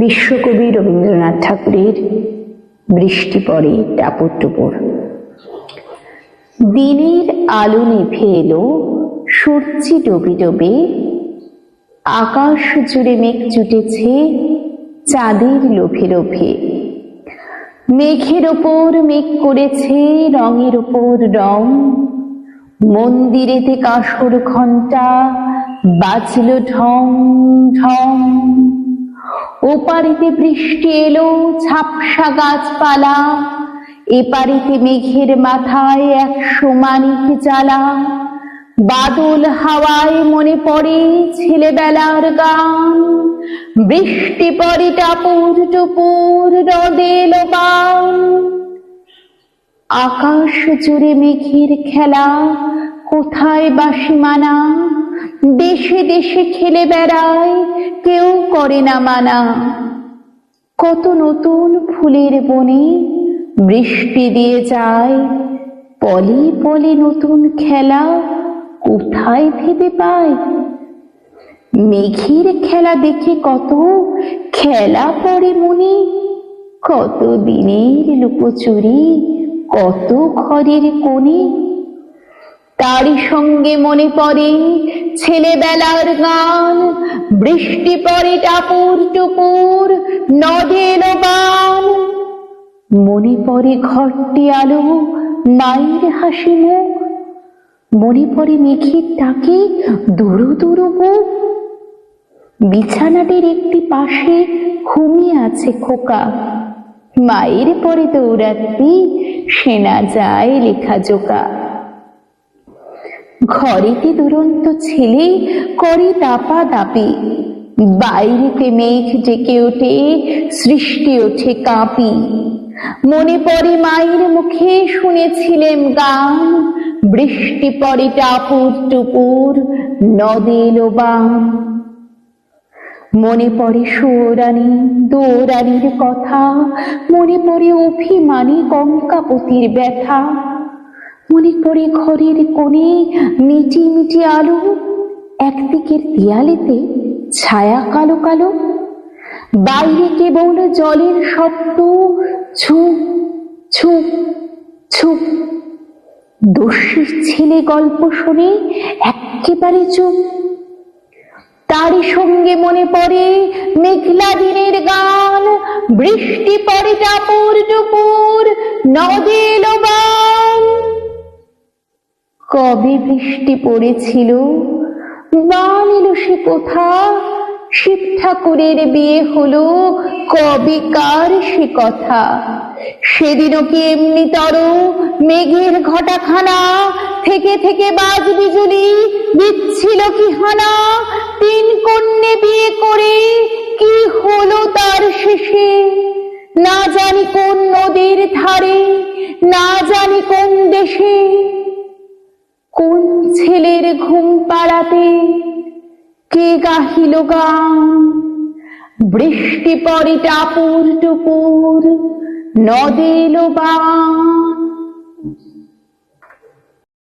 বিশ্বকবি রবীন্দ্রনাথ ঠাকুরের বৃষ্টি পড়ে টাপুর টুপুর। দিনের আলো নিভে এলো, সূর্যি ডোবে ডোবে, আকাশ জুড়ে মেঘ জুটেছে চাঁদের লোভে লোভে। মেঘের ওপর মেঘ করেছে রঙের ওপর রং, মন্দিরেতে কাঁসর ঘণ্টা বাজলো ঢং ঢং। ওপারিতে বৃষ্টি এলো ঝাপসা গাছপালা, এপারিতে মেঘের মাথায় 100 মানিক জ্বালা। বাদল হাওয়ায় মনে পড়ে ছেলেবেলার গান, বৃষ্টি পড়ে টাপুর টুপুর রোদে লোবান। আকাশ জুড়ে মেঘের খেলা, কোথায় বাঁশি মানা, দেশে দেশে খেলে বেড়ায় কেউ করে না মানা। কত নতুন ফুলের বনে বৃষ্টি দিয়ে যায়, পলে পলে নতুন খেলা কোথায় ভেবে পায়। মেঘের খেলা দেখে কত খেলা পড়ে মনে, কত দিনের লুকোচুরি কত ঘরের কোণে। তারই সঙ্গে মনে পড়ে ছেলেবেলার গান, বৃষ্টি পড়ে টাপুর টুপুর নদে লোবান। মনে পড়ে ঘরটি আলো মায়ের হাসি মুখ, মনে পড়ে মেঘের ডাকে দুরু দুরু বুক। বিছানাটির একটি পাশে ঘুমিয়ে আছে খোকা, মায়ের পরে দৌড়াতে সেনা যায় লেখাজোকা। ঘরেতে দুরন্ত ছেলে করে দাপা দাপি, বাইরেতে মেঘ ডেকে ওঠে সৃষ্টি ওঠে কাঁপি। মনে পড়ে মায়ের মুখে শুনেছিলেম গান, বৃষ্টি পড়ে টাপুর টুপুর নদে লোবান। মনে পড়ে সুয়োরানী দৌড়ানির কথা, মনে পড়ে অভিমানী কঙ্কাপতির ব্যথা। মনে পড়ে ঘরের কোণে মিটি মিটি আলো, একদিকের দেয়ালেতে ছায়া কালো কালো। বাইরে কেবল জলের শব্দ, ছুপ ছুপ ছুপ। দস্যুর ছেলে গল্প শুনে একেবারে চুপ। তারই সঙ্গে মনে পড়ে মেঘলা দিনের গান, বৃষ্টি পড়ে টাপুর টুপুর নদে লোবান। কবে বৃষ্টি পড়েছিল, গান এলো সে কোথা, শিব ঠাকুরের বিয়ে হলো কবে কার সে কথা। সেদিনও কি এমনি তর মেঘের ঘটাখানা, থেকে থেকে বাজ বিজুলি দিচ্ছিল কি হানা। 3 কন্যে বিয়ে করে কি হলো তার শেষে, না জানি কোন নদীর ধারে, না জানি কোন দেশে। কোন ছেলের ঘুম পাড়াতে কে গাহিল গান, বৃষ্টি পড়ে টাপুর টুপুর নদে লোবান।